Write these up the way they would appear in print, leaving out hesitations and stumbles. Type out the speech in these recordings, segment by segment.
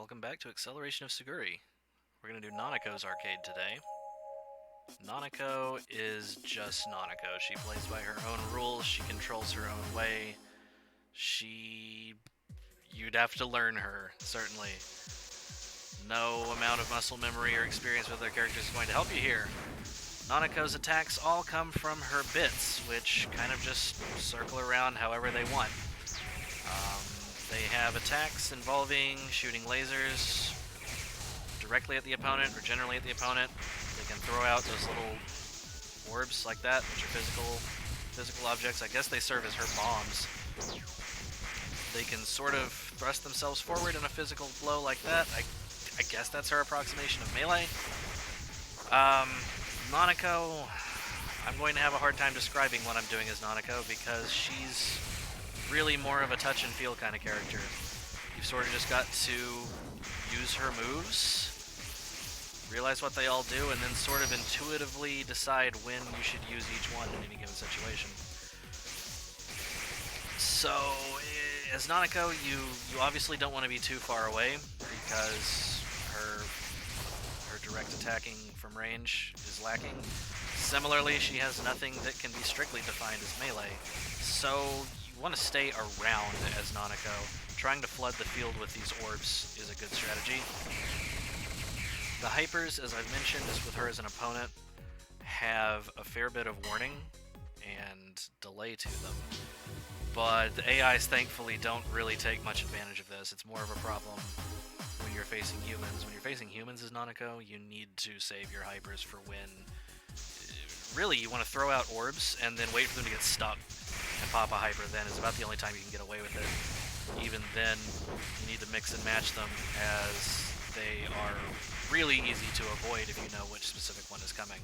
Welcome back to Acceleration of Suguri. We're going to do Nanako's arcade today. Nanako is just Nanako. She plays by her own rules, she controls her own way. You'd have to learn her, certainly. No amount of muscle memory or experience with other characters is going to help you here. Nanako's attacks all come from her bits, which kind of just circle around however they want. They have attacks involving shooting lasers directly at the opponent or generally at the opponent. They can throw out those little orbs like that, which are physical objects. I guess they serve as her bombs. They can sort of thrust themselves forward in a physical blow like that. I guess that's her approximation of melee. Nanako, I'm going to have a hard time describing what I'm doing as Nanako because she's really more of a touch and feel kind of character. You've sort of just got to use her moves, realize what they all do, and then sort of intuitively decide when you should use each one in any given situation. So, as Nanako, you obviously don't want to be too far away because her direct attacking from range is lacking. Similarly, she has nothing that can be strictly defined as melee. So, you want to stay around as Nanako. Trying to flood the field with these orbs is a good strategy. The hypers, as I've mentioned, is with her as an opponent, have a fair bit of warning and delay to them. But the AIs thankfully don't really take much advantage of this. It's more of a problem when you're facing humans. When you're facing humans as Nanako, you need to save your hypers for when... Really, you want to throw out orbs and then wait for them to get stuck and pop a hyper then. It's about the only time you can get away with it. Even then, you need to mix and match them as they are really easy to avoid if you know which specific one is coming.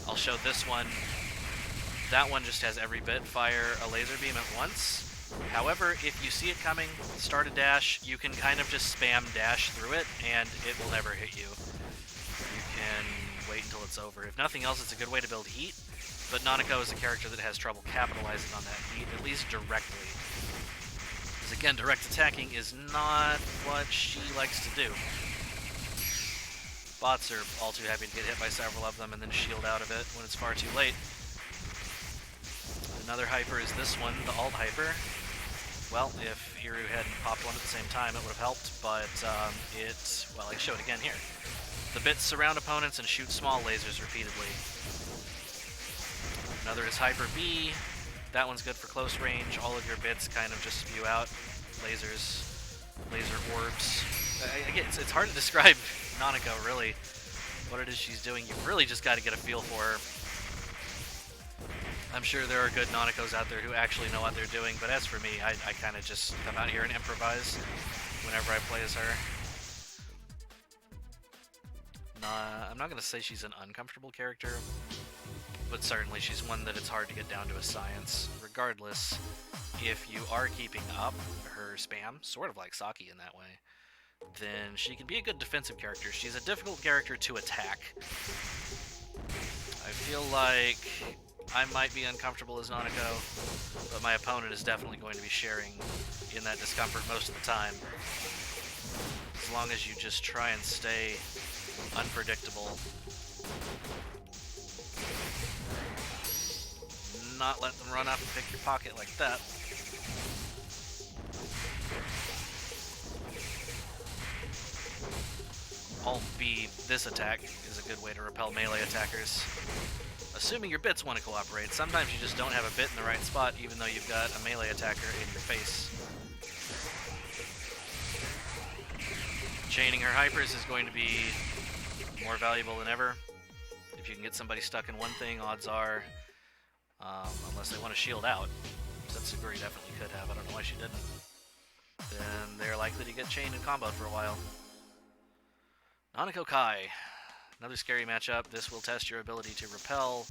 I'll show this one. That one just has every bit fire a laser beam at once. However, if you see it coming, start a dash, you can kind of just spam dash through it, and it will never hit you. You can wait until it's over. If nothing else, it's a good way to build heat, but Nanako is a character that has trouble capitalizing on that heat, at least directly. Because again, direct attacking is not what she likes to do. Bots are all too happy to get hit by several of them and then shield out of it when it's far too late. Another hyper is this one, the alt hyper. Well, if Iru hadn't popped one at the same time, it would have helped, but well, I show it again here. The bits surround opponents and shoot small lasers repeatedly. Another is Hyper B. That one's good for close range. All of your bits kind of just spew out lasers, laser orbs. Again, it's hard to describe Nanako, really, what it is she's doing. You've really just got to get a feel for her. I'm sure there are good Nanakos out there who actually know what they're doing, but as for me, I kind of just come out here and improvise whenever I play as her. I'm not going to say she's an uncomfortable character, but certainly she's one that it's hard to get down to a science. Regardless, if you are keeping up her spam, sort of like Saki in that way, then she can be a good defensive character. She's a difficult character to attack. I feel like I might be uncomfortable as Nanako, but my opponent is definitely going to be sharing in that discomfort most of the time. As long as you just try and stay unpredictable. Not let them run up and pick your pocket like that. Alt B, this attack, is a good way to repel melee attackers. Assuming your bits want to cooperate. Sometimes you just don't have a bit in the right spot, even though you've got a melee attacker in your face. Chaining her hypers is going to be more valuable than ever. If you can get somebody stuck in one thing, odds are, unless they want to shield out, that Suguri definitely could have, I don't know why she didn't, then they're likely to get chained and comboed for a while. Nanako Kai. Another scary matchup. This will test your ability to repel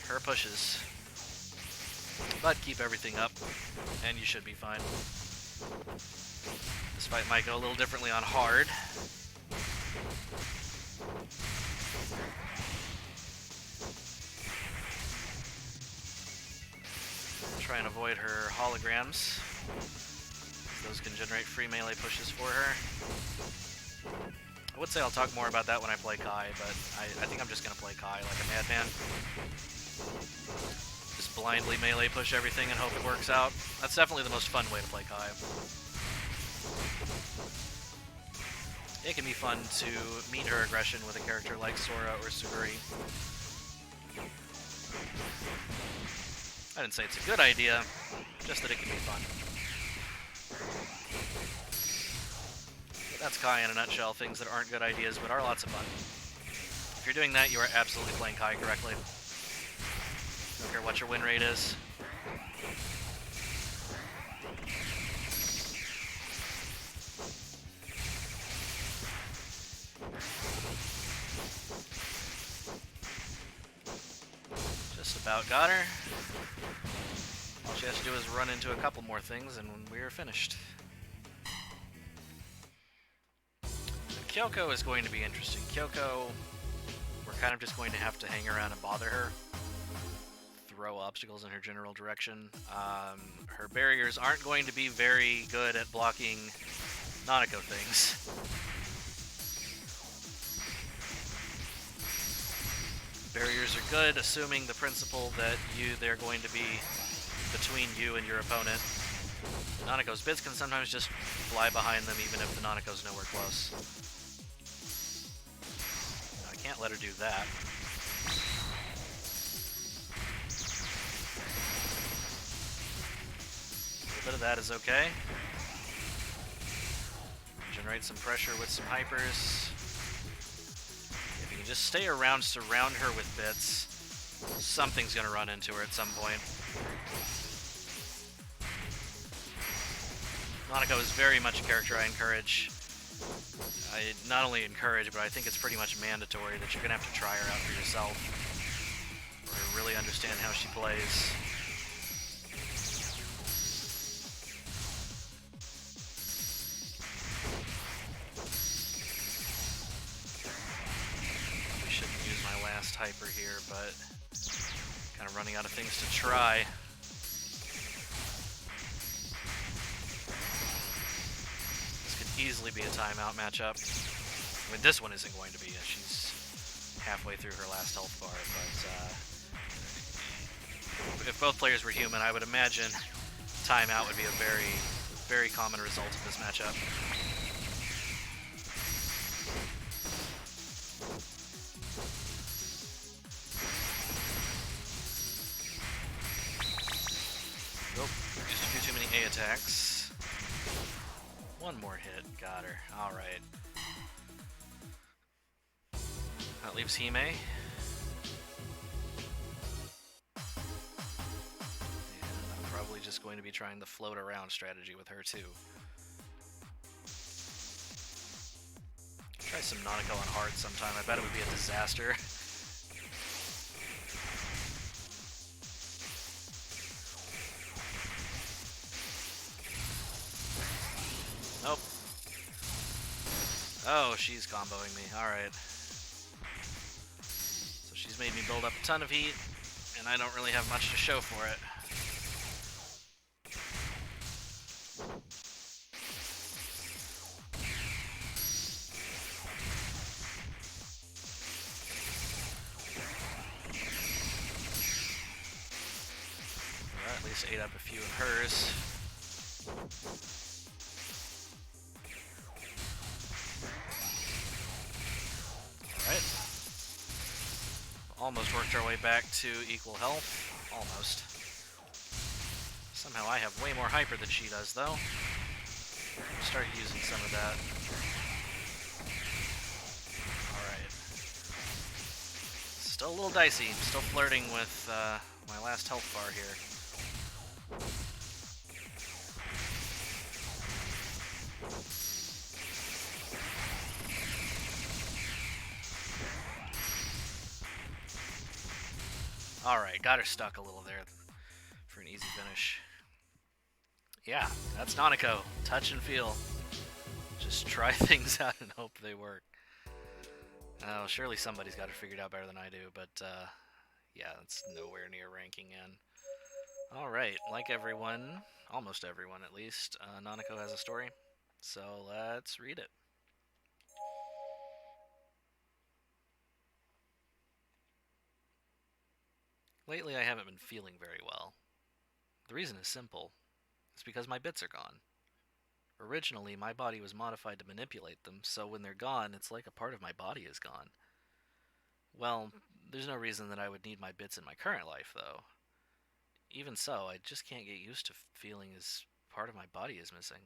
her pushes. But keep everything up, and you should be fine. This fight might go a little differently on hard. Try and avoid her holograms. Those can generate free melee pushes for her. I would say I'll talk more about that when I play Kai, but I think I'm just going to play Kai like a madman. Just blindly melee push everything and hope it works out. That's definitely the most fun way to play Kai. It can be fun to meet her aggression with a character like Sora or Suguri. I didn't say it's a good idea, just that it can be fun. But that's Kai in a nutshell, things that aren't good ideas but are lots of fun. If you're doing that, you are absolutely playing Kai correctly. Don't care what your win rate is. Just about got her. All she has to do is run into a couple more things and we're finished. Kyoko is going to be interesting. Kyoko, we're kind of just going to have to hang around and bother her. Throw obstacles in her general direction. Her barriers aren't going to be very good at blocking Nanako things. Barriers are good, assuming the principle that they're going to be between you and your opponent. Nanako's bits can sometimes just fly behind them even if the Nanako's nowhere close. I can't let her do that. A little bit of that is okay. Generate some pressure with some hypers. If you can just stay around, surround her with bits, something's going to run into her at some point. Nanako is very much a character I encourage. I not only encourage, but I think it's pretty much mandatory that you're going to have to try her out for yourself or really understand how she plays. We shouldn't use my last hyper here, but kind of running out of things to try. Easily be a timeout matchup. I mean, this one isn't going to be. She's halfway through her last health bar, but if both players were human, I would imagine timeout would be a very, very common result of this matchup. Nope, used a few too many A attacks. One more hit, got her. Alright. That leaves Hime. And I'm probably just going to be trying the float around strategy with her too. Try some Nanako on hard sometime. I bet it would be a disaster. Nope. Oh, she's comboing me. Alright. So she's made me build up a ton of heat, and I don't really have much to show for it. Well, at least ate up a few of hers. Alright. Almost worked our way back to equal health. Almost. Somehow I have way more hyper than she does, though. Start using some of that. Alright. Still a little dicey. Still flirting with my last health bar here. Alright, got her stuck a little there for an easy finish. Yeah, that's Nanako. Touch and feel. Just try things out and hope they work. Oh, surely somebody's got it figured out better than I do, but yeah, that's nowhere near ranking in. Alright, like everyone, almost everyone at least, Nanako has a story. So let's read it. Lately, I haven't been feeling very well. The reason is simple. It's because my bits are gone. Originally, my body was modified to manipulate them, so when they're gone, it's like a part of my body is gone. Well, there's no reason that I would need my bits in my current life, though. Even so, I just can't get used to feeling as part of my body is missing.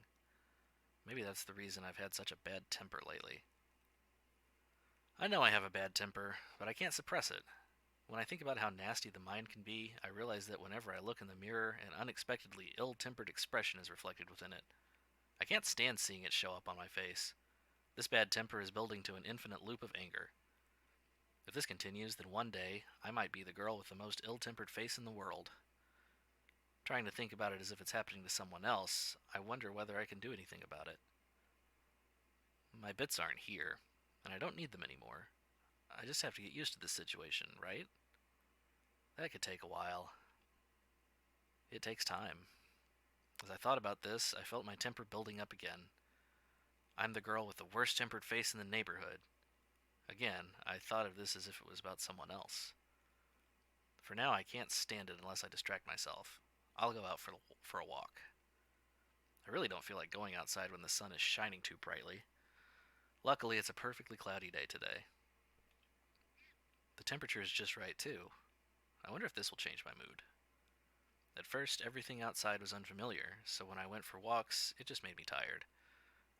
Maybe that's the reason I've had such a bad temper lately. I know I have a bad temper, but I can't suppress it. When I think about how nasty the mind can be, I realize that whenever I look in the mirror, an unexpectedly ill tempered expression is reflected within it. I can't stand seeing it show up on my face. This bad temper is building to an infinite loop of anger. If this continues, then one day I might be the girl with the most ill tempered face in the world. Trying to think about it as if it's happening to someone else, I wonder whether I can do anything about it. My bits aren't here, and I don't need them anymore. I just have to get used to this situation, right? That could take a while. It takes time. As I thought about this, I felt my temper building up again. I'm the girl with the worst tempered face in the neighborhood. Again, I thought of this as if it was about someone else. For now, I can't stand it unless I distract myself. I'll go out for a walk. I really don't feel like going outside when the sun is shining too brightly. Luckily, it's a perfectly cloudy day today. The temperature is just right, too. I wonder if this will change my mood. At first, everything outside was unfamiliar, so when I went for walks, it just made me tired.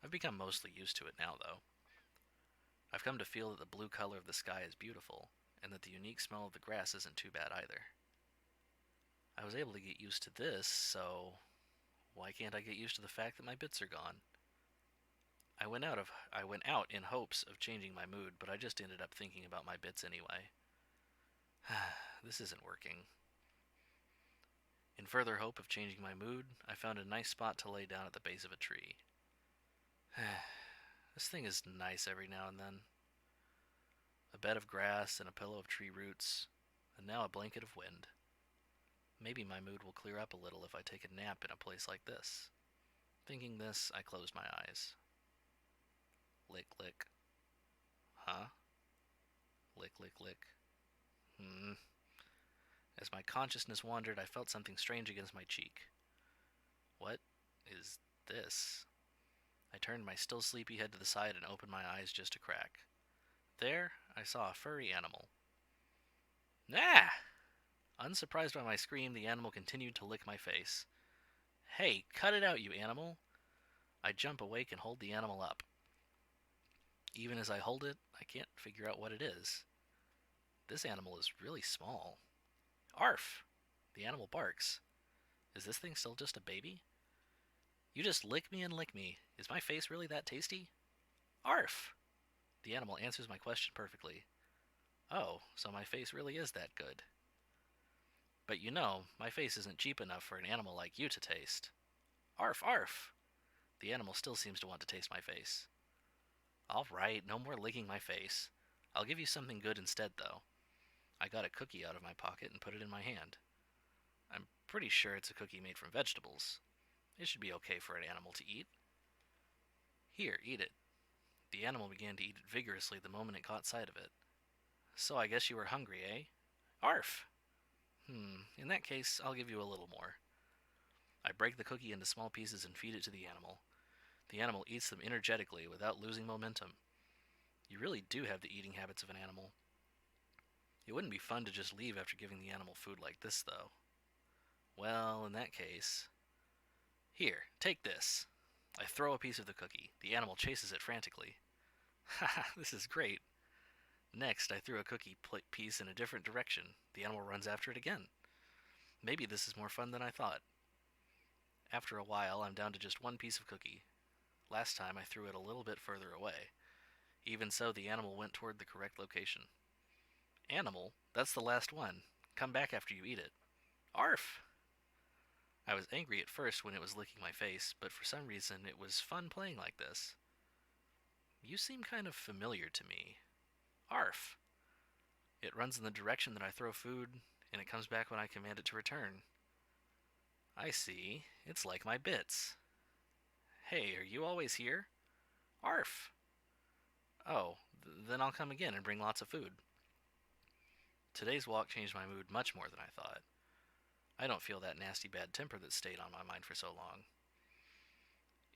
I've become mostly used to it now, though. I've come to feel that the blue color of the sky is beautiful, and that the unique smell of the grass isn't too bad either. I was able to get used to this, so why can't I get used to the fact that my bits are gone? I went out in hopes of changing my mood, but I just ended up thinking about my bits anyway. This isn't working. In further hope of changing my mood, I found a nice spot to lay down at the base of a tree. This thing is nice every now and then. A bed of grass and a pillow of tree roots, and now a blanket of wind. Maybe my mood will clear up a little if I take a nap in a place like this. Thinking this, I closed my eyes. Lick, lick. Huh? Lick, lick, lick. As my consciousness wandered, I felt something strange against my cheek. What is this? I turned my still sleepy head to the side and opened my eyes just a crack. There, I saw a furry animal. Ah! Unsurprised by my scream, the animal continued to lick my face. Hey, cut it out, you animal! I jump awake and hold the animal up. Even as I hold it, I can't figure out what it is. This animal is really small. Arf! The animal barks. Is this thing still just a baby? You just lick me and lick me. Is my face really that tasty? Arf! The animal answers my question perfectly. Oh, so my face really is that good. But you know, my face isn't cheap enough for an animal like you to taste. Arf, arf! The animal still seems to want to taste my face. All right, no more licking my face. I'll give you something good instead, though. I got a cookie out of my pocket and put it in my hand. I'm pretty sure it's a cookie made from vegetables. It should be okay for an animal to eat. Here, eat it. The animal began to eat it vigorously the moment it caught sight of it. So I guess you were hungry, eh? Arf! In that case, I'll give you a little more. I break the cookie into small pieces and feed it to the animal. The animal eats them energetically without losing momentum. You really do have the eating habits of an animal. It wouldn't be fun to just leave after giving the animal food like this, though. Well, in that case... Here, take this. I throw a piece of the cookie. The animal chases it frantically. Haha, this is great. Next, I threw a cookie piece in a different direction. The animal runs after it again. Maybe this is more fun than I thought. After a while, I'm down to just one piece of cookie. Last time, I threw it a little bit further away. Even so, the animal went toward the correct location. Animal, that's the last one. Come back after you eat it. Arf! I was angry at first when it was licking my face, but for some reason it was fun playing like this. You seem kind of familiar to me. Arf! It runs in the direction that I throw food, and it comes back when I command it to return. I see. It's like my bits. Hey, are you always here? Arf! Oh, then I'll come again and bring lots of food. Today's walk changed my mood much more than I thought. I don't feel that nasty bad temper that stayed on my mind for so long.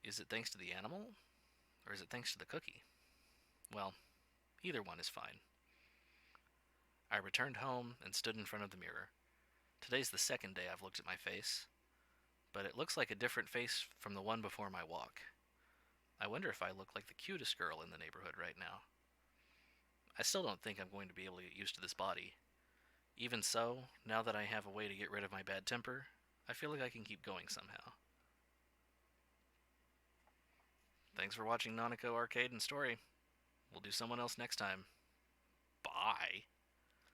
Is it thanks to the animal? Or is it thanks to the cookie? Well, either one is fine. I returned home and stood in front of the mirror. Today's the second day I've looked at my face, but it looks like a different face from the one before my walk. I wonder if I look like the cutest girl in the neighborhood right now. I still don't think I'm going to be able to get used to this body. Even so, now that I have a way to get rid of my bad temper, I feel like I can keep going somehow. Thanks for watching Nanako Arcade and Story. We'll do someone else next time. Bye.